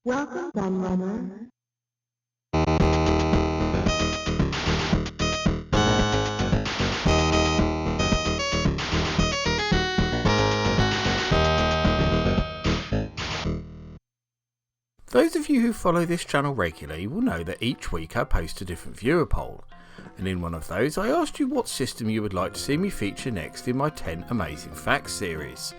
Welcome, Gunrunner. Those of you who follow this channel regularly will know that each week I post a different viewer poll, and in one of those I asked you what system you would like to see me feature next in my 10 Amazing Facts series.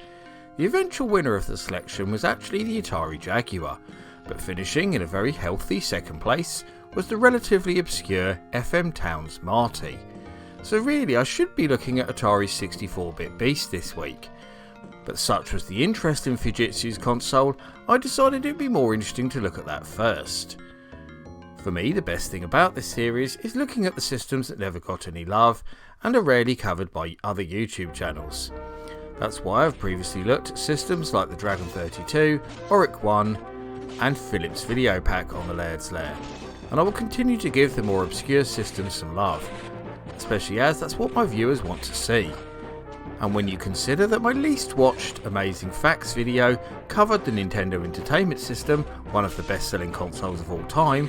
The eventual winner of the selection was actually the Atari Jaguar, but finishing in a very healthy second place was the relatively obscure FM Towns Marty. So really I should be looking at Atari's 64-bit beast this week. But such was the interest in Fujitsu's console, I decided it would be more interesting to look at that first. For me, the best thing about this series is looking at the systems that never got any love and are rarely covered by other YouTube channels. That's why I've previously looked at systems like the Dragon 32, Auric 1 and Philips Video Pack on the Laird's Lair, and I will continue to give the more obscure systems some love, especially as that's what my viewers want to see. And when you consider that my least watched Amazing Facts video covered the Nintendo Entertainment System, one of the best selling consoles of all time,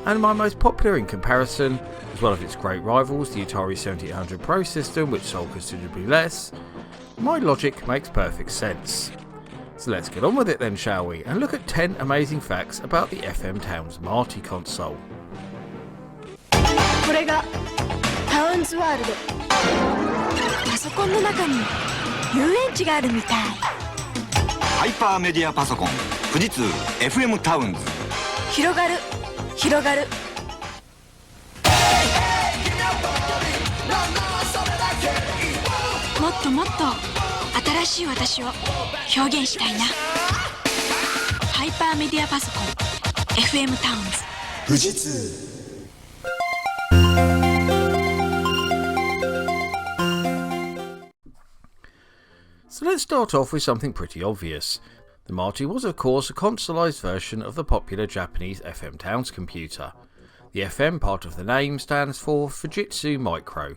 and my most popular in comparison, as well as its great rivals, the Atari 7800 Pro system, which sold considerably less, my logic makes perfect sense. So let's get on with it then, shall we, and look at 10 amazing facts about the FM Towns Marty console. これがタウンズワールド。パソコンの中に遊園地があるみたい。ハイパーメディアパソコン富士通 FM タウンズ。広がる広がる。もっともっと新しい私を表現したいな。ハイパーメディアパソコン FM タウンズ。富士通。So let's start off with something pretty obvious. The Marty was of course a consoleized version of the popular Japanese FM Towns computer. The FM part of the name stands for Fujitsu Micro,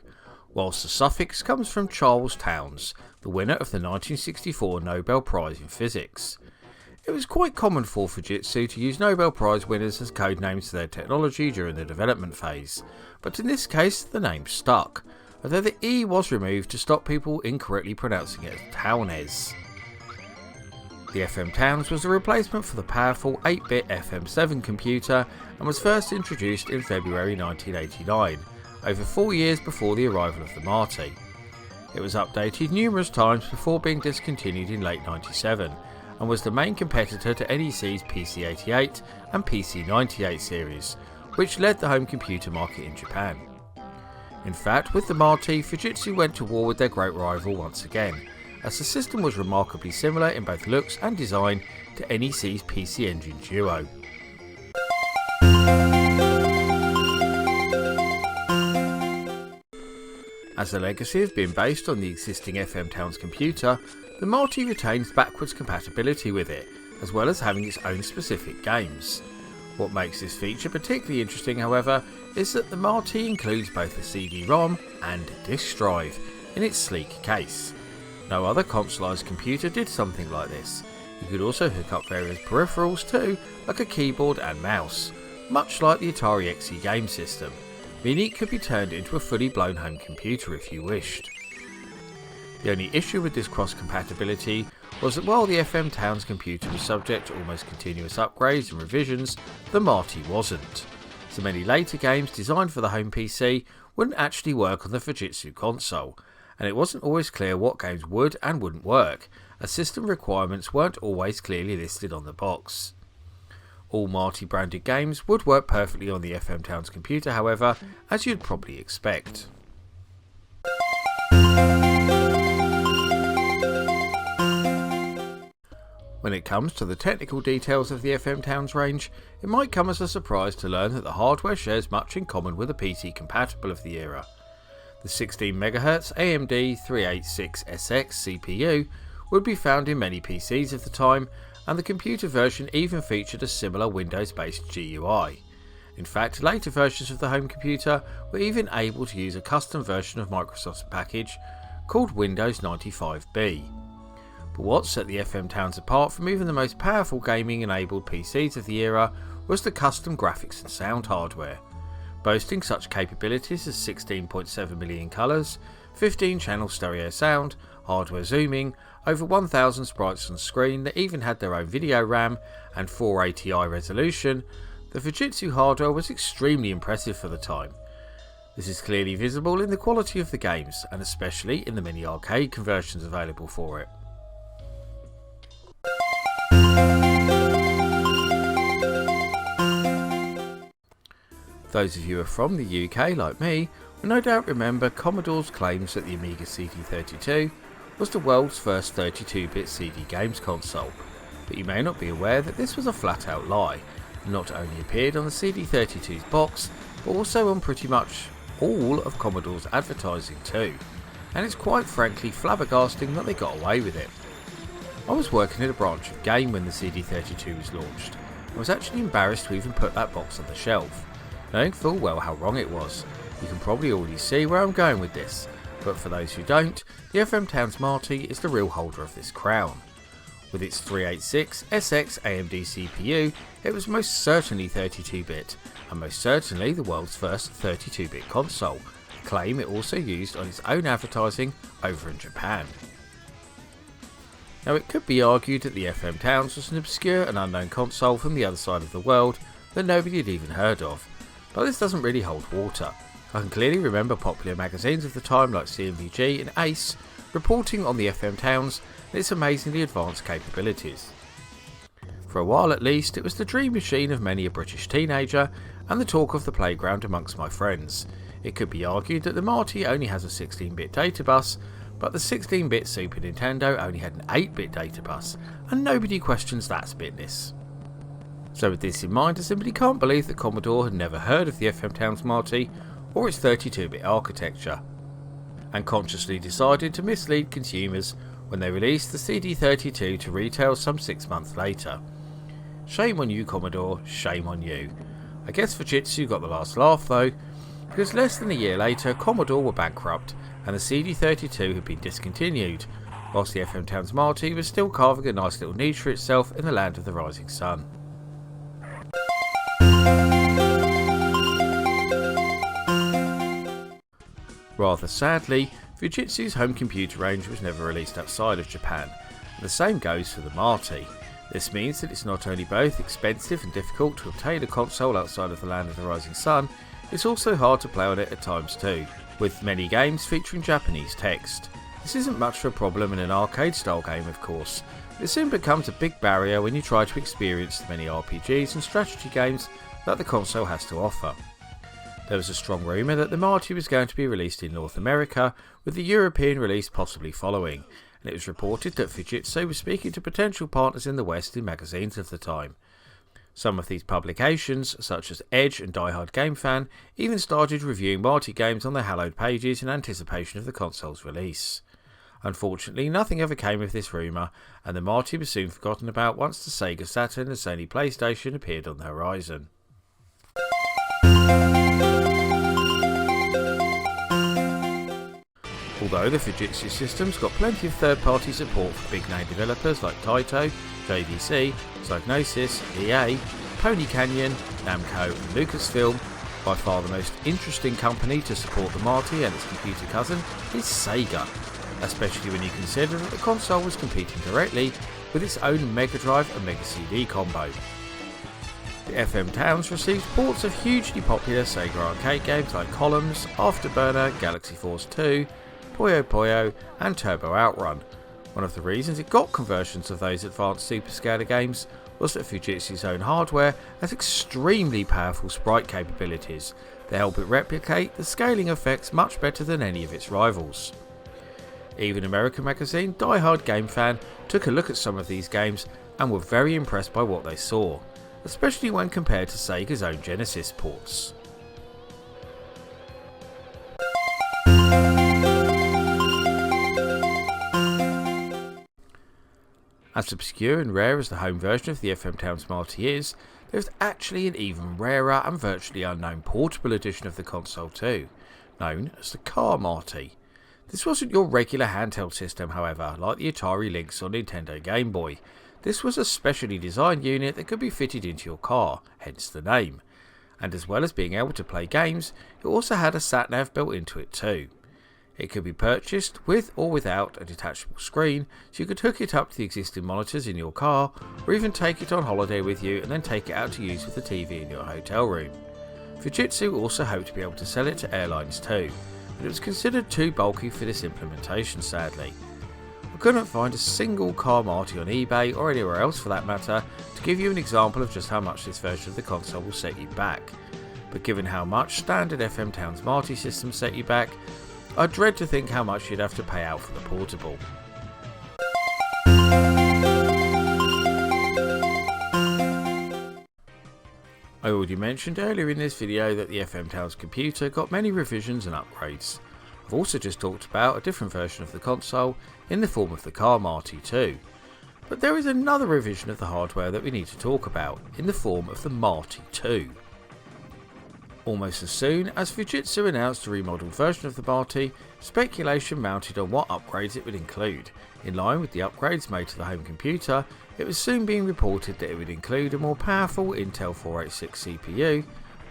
whilst the suffix comes from Charles Towns, the winner of the 1964 Nobel Prize in Physics. It was quite common for Fujitsu to use Nobel Prize winners as code names for their technology during the development phase, but in this case the name stuck, although the E was removed to stop people incorrectly pronouncing it as Townes. The FM Towns was a replacement for the powerful 8-bit FM7 computer and was first introduced in February 1989, over 4 years before the arrival of the Marty. It was updated numerous times before being discontinued in late 97, and was the main competitor to NEC's PC-88 and PC-98 series, which led the home computer market in Japan. In fact, with the Marty, Fujitsu went to war with their great rival once again, as the system was remarkably similar in both looks and design to NEC's PC Engine Duo. As the legacy of being based on the existing FM Towns computer, the Marty retains backwards compatibility with it, as well as having its own specific games. What makes this feature particularly interesting, however, is that the Marty includes both a CD-ROM and disk drive in its sleek case. No other consoleized computer did something like this. You could also hook up various peripherals too, like a keyboard and mouse, much like the Atari XE game system, meaning it could be turned into a fully blown home computer if you wished. The only issue with this cross-compatibility was that while the FM Towns computer was subject to almost continuous upgrades and revisions, the Marty wasn't. So many later games designed for the home PC wouldn't actually work on the Fujitsu console, and it wasn't always clear what games would and wouldn't work, as system requirements weren't always clearly listed on the box. All Marty branded games would work perfectly on the FM Towns computer, however, as you'd probably expect. When it comes to the technical details of the FM Towns range, it might come as a surprise to learn that the hardware shares much in common with the PC compatible of the era. The 16MHz AMD 386SX CPU would be found in many PCs of the time, and the computer version even featured a similar Windows-based GUI. In fact, later versions of the home computer were even able to use a custom version of Microsoft's package called Windows 95B. But what set the FM Towns apart from even the most powerful gaming enabled PCs of the era was the custom graphics and sound hardware. Boasting such capabilities as 16.7 million colours, 15 channel stereo sound, hardware zooming, over 1000 sprites on screen that even had their own video RAM and 480i resolution, the Fujitsu hardware was extremely impressive for the time. This is clearly visible in the quality of the games, and especially in the many arcade conversions available for it. Those of you who are from the UK like me will no doubt remember Commodore's claims that the Amiga CD32 was the world's first 32-bit CD games console, but you may not be aware that this was a flat out lie, and not only appeared on the CD32's box, but also on pretty much all of Commodore's advertising too, and it's quite frankly flabbergasting that they got away with it. I was working at a branch of Game when the CD32 was launched. I was actually embarrassed to even put that box on the shelf, knowing full well how wrong it was. You can probably already see where I'm going with this, but for those who don't, the FM Towns Marty is the real holder of this crown. With its 386 SX AMD CPU, it was most certainly 32-bit, and most certainly the world's first 32-bit console, a claim it also used on its own advertising over in Japan. Now, it could be argued that the FM Towns was an obscure and unknown console from the other side of the world that nobody had even heard of, but this doesn't really hold water. I can clearly remember popular magazines of the time like CMVG and Ace reporting on the FM Towns and its amazingly advanced capabilities. For a while at least, it was the dream machine of many a British teenager and the talk of the playground amongst my friends. It could be argued that the Marty only has a 16-bit data bus, but the 16-bit Super Nintendo only had an 8-bit data bus, and nobody questions that spitness. So with this in mind, I simply can't believe that Commodore had never heard of the FM Towns Marty or its 32-bit architecture, and consciously decided to mislead consumers when they released the CD32 to retail some 6 months later. Shame on you, Commodore, shame on you. I guess Fujitsu got the last laugh though, because less than a year later Commodore were bankrupt and the CD32 had been discontinued, whilst the FM Towns Marty was still carving a nice little niche for itself in the land of the rising sun. Rather sadly, Fujitsu's home computer range was never released outside of Japan, and the same goes for the Marty. This means that it's not only both expensive and difficult to obtain a console outside of the land of the rising sun, it's also hard to play on it at times too, with many games featuring Japanese text. This isn't much of a problem in an arcade style game of course, but it soon becomes a big barrier when you try to experience the many RPGs and strategy games that the console has to offer. There was a strong rumour that the Marty was going to be released in North America, with the European release possibly following, and it was reported that Fujitsu was speaking to potential partners in the West in magazines of the time. Some of these publications, such as Edge and Die Hard Game Fan, even started reviewing Marty games on their hallowed pages in anticipation of the console's release. Unfortunately, nothing ever came of this rumour, and the Marty was soon forgotten about once the Sega Saturn and Sony PlayStation appeared on the horizon. Although the Fujitsu systems got plenty of third-party support for big-name developers like Taito, JVC, Psygnosis, EA, Pony Canyon, Namco and Lucasfilm, by far the most interesting company to support the Marty and its computer cousin is Sega, especially when you consider that the console was competing directly with its own Mega Drive and Mega CD combo. The FM Towns received ports of hugely popular Sega arcade games like Columns, Afterburner, Galaxy Force 2, Puyo Puyo and Turbo Outrun. One of the reasons it got conversions of those advanced superscalar games was that Fujitsu's own hardware has extremely powerful sprite capabilities that help it replicate the scaling effects much better than any of its rivals. Even American magazine Die Hard Game Fan took a look at some of these games and were very impressed by what they saw, especially when compared to Sega's own Genesis ports. As obscure and rare as the home version of the FM Towns Marty is, there is actually an even rarer and virtually unknown portable edition of the console too, known as the Car Marty. This wasn't your regular handheld system, however, like the Atari Lynx or Nintendo Game Boy. This was a specially designed unit that could be fitted into your car, hence the name. And as well as being able to play games, it also had a sat-nav built into it too. It could be purchased with or without a detachable screen, so you could hook it up to the existing monitors in your car, or even take it on holiday with you and then take it out to use with the TV in your hotel room. Fujitsu also hoped to be able to sell it to airlines too, but it was considered too bulky for this implementation, sadly. I couldn't find a single car Marty on eBay or anywhere else for that matter to give you an example of just how much this version of the console will set you back. But given how much standard FM Towns Marty systems set you back, I dread to think how much you'd have to pay out for the portable. I already mentioned earlier in this video that the FM Towns computer got many revisions and upgrades. I've also just talked about a different version of the console in the form of the car Marty II. But there is another revision of the hardware that we need to talk about in the form of the Marty II. Almost as soon as Fujitsu announced a remodeled version of the Marty, speculation mounted on what upgrades it would include. In line with the upgrades made to the home computer, it was soon being reported that it would include a more powerful Intel 486 CPU,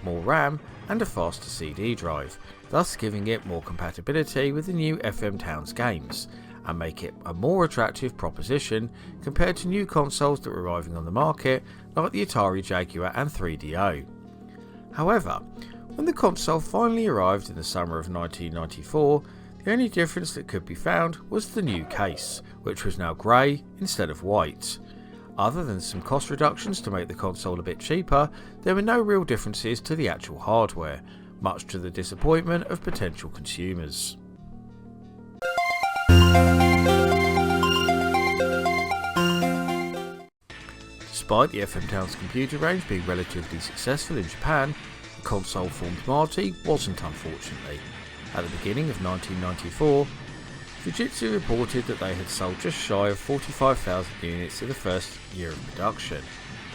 more RAM and a faster CD drive, thus giving it more compatibility with the new FM Towns games, and make it a more attractive proposition compared to new consoles that were arriving on the market like the Atari Jaguar and 3DO. However, when the console finally arrived in the summer of 1994, the only difference that could be found was the new case, which was now grey instead of white. Other than some cost reductions to make the console a bit cheaper, there were no real differences to the actual hardware, much to the disappointment of potential consumers. Despite the FM Towns computer range being relatively successful in Japan, the console-formed Marty wasn't, unfortunately. At the beginning of 1994, Fujitsu reported that they had sold just shy of 45,000 units in the first year of production.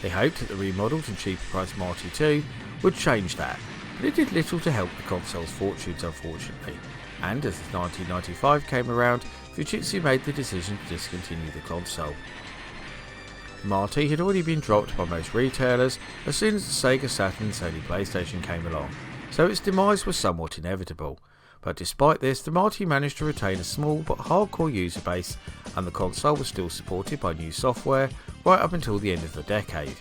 They hoped that the remodelled and cheaper priced Marty II would change that, but it did little to help the console's fortunes, unfortunately. And as 1995 came around, Fujitsu made the decision to discontinue the console. Marty had already been dropped by most retailers as soon as the Sega Saturn and Sony PlayStation came along, so its demise was somewhat inevitable. But despite this, the Marty managed to retain a small but hardcore user base, and the console was still supported by new software right up until the end of the decade,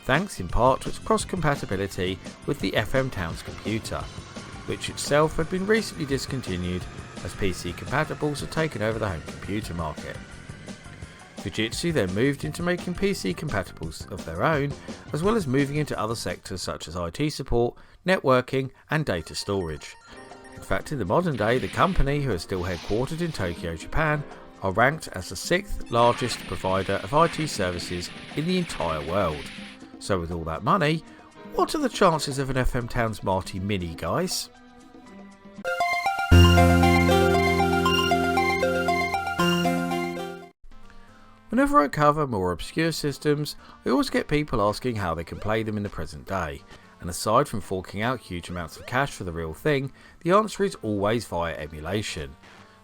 thanks in part to its cross-compatibility with the FM Towns computer, which itself had been recently discontinued as PC compatibles had taken over the home computer market. Fujitsu then moved into making PC compatibles of their own, as well as moving into other sectors such as IT support, networking and data storage. In fact, in the modern day, the company, who is still headquartered in Tokyo, Japan, are ranked as the 6th largest provider of IT services in the entire world. So with all that money, what are the chances of an FM Towns Marty Mini, guys? Whenever I cover more obscure systems, I always get people asking how they can play them in the present day, and aside from forking out huge amounts of cash for the real thing, the answer is always via emulation.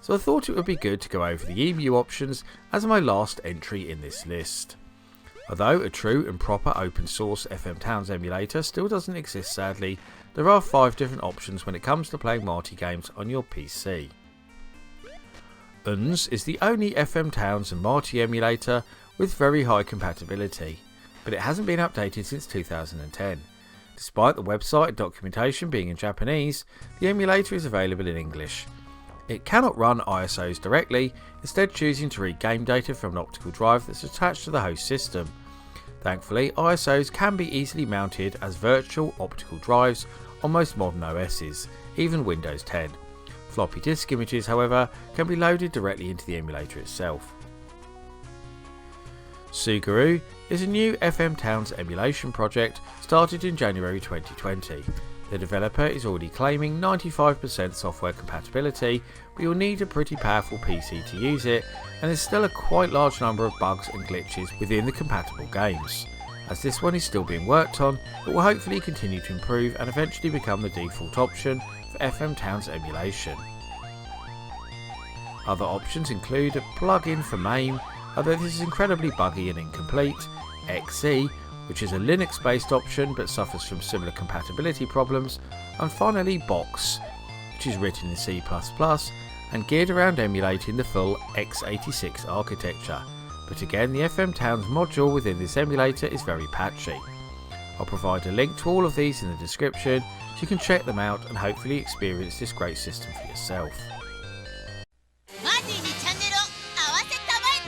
So I thought it would be good to go over the EMU options as my last entry in this list. Although a true and proper open source FM Towns emulator still doesn't exist, sadly, there are 5 different options when it comes to playing Marty games on your PC. UNS is the only FM Towns and Marty emulator with very high compatibility, but it hasn't been updated since 2010. Despite the website and documentation being in Japanese, the emulator is available in English. It cannot run ISOs directly, instead choosing to read game data from an optical drive that's attached to the host system. Thankfully, ISOs can be easily mounted as virtual optical drives on most modern OSs, even Windows 10. Floppy disk images, however, can be loaded directly into the emulator itself. Sugaru is a new FM Towns emulation project started in January 2020. The developer is already claiming 95% software compatibility, but you'll need a pretty powerful PC to use it, and there's still a quite large number of bugs and glitches within the compatible games. As this one is still being worked on, it will hopefully continue to improve and eventually become the default option for FM Towns emulation. Other options include a plug-in for MAME, although this is incredibly buggy and incomplete, XE, which is a Linux-based option but suffers from similar compatibility problems, and finally Box, which is written in C++ and geared around emulating the full x86 architecture, but again the FM Towns module within this emulator is very patchy. I'll provide a link to all of these in the description so you can check them out and hopefully experience this great system for yourself. Marty にチャンネルを合わせたまえ。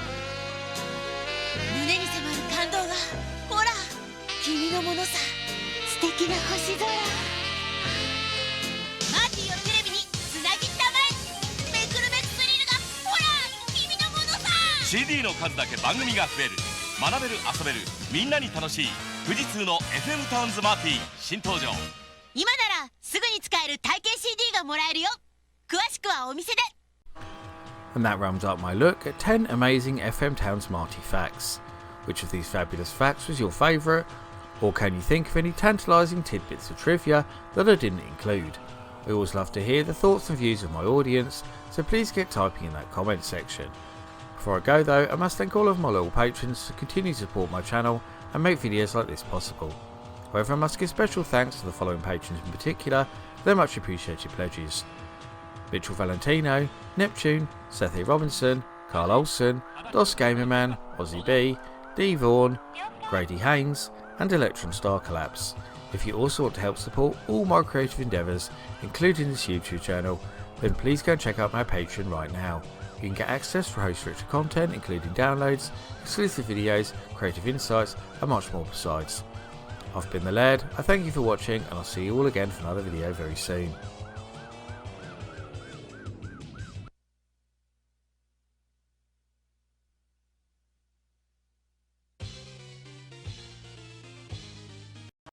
胸に迫る感動が、ほら、君のものさ。素敵な星空。マーティをテレビにつなぎたまえ。めくるめくスリルが、ほら、君のものさ。CD の数だけ番組が増える。学べる遊べるみんなに楽しい富士通の FM タウンズマーティ新登場。今ならすぐに使える体験 CD がもらえるよ。詳しくはお店で。And that rounds up my look at 10 amazing FM Towns Marty facts. Which of these fabulous facts was your favourite? Or can you think of any tantalising tidbits of trivia that I didn't include? I always love to hear the thoughts and views of my audience, so please get typing in that comment section. Before I go though, I must thank all of my loyal patrons who continue to support my channel and make videos like this possible. However, I must give special thanks to the following patrons in particular, their much appreciated pledges: Mitchell Valentino, Neptune, Seth A. Robinson, Carl Olsen, Dos Gamerman, Ozzy B, D. Vaughan, Grady Haynes and Electron Star Collapse. If you also want to help support all my creative endeavours, including this YouTube channel, then please go and check out my Patreon right now. You can get access for host-restricted content including downloads, exclusive videos, creative insights and much more besides. I've been the Laird, I thank you for watching and I'll see you all again for another video very soon.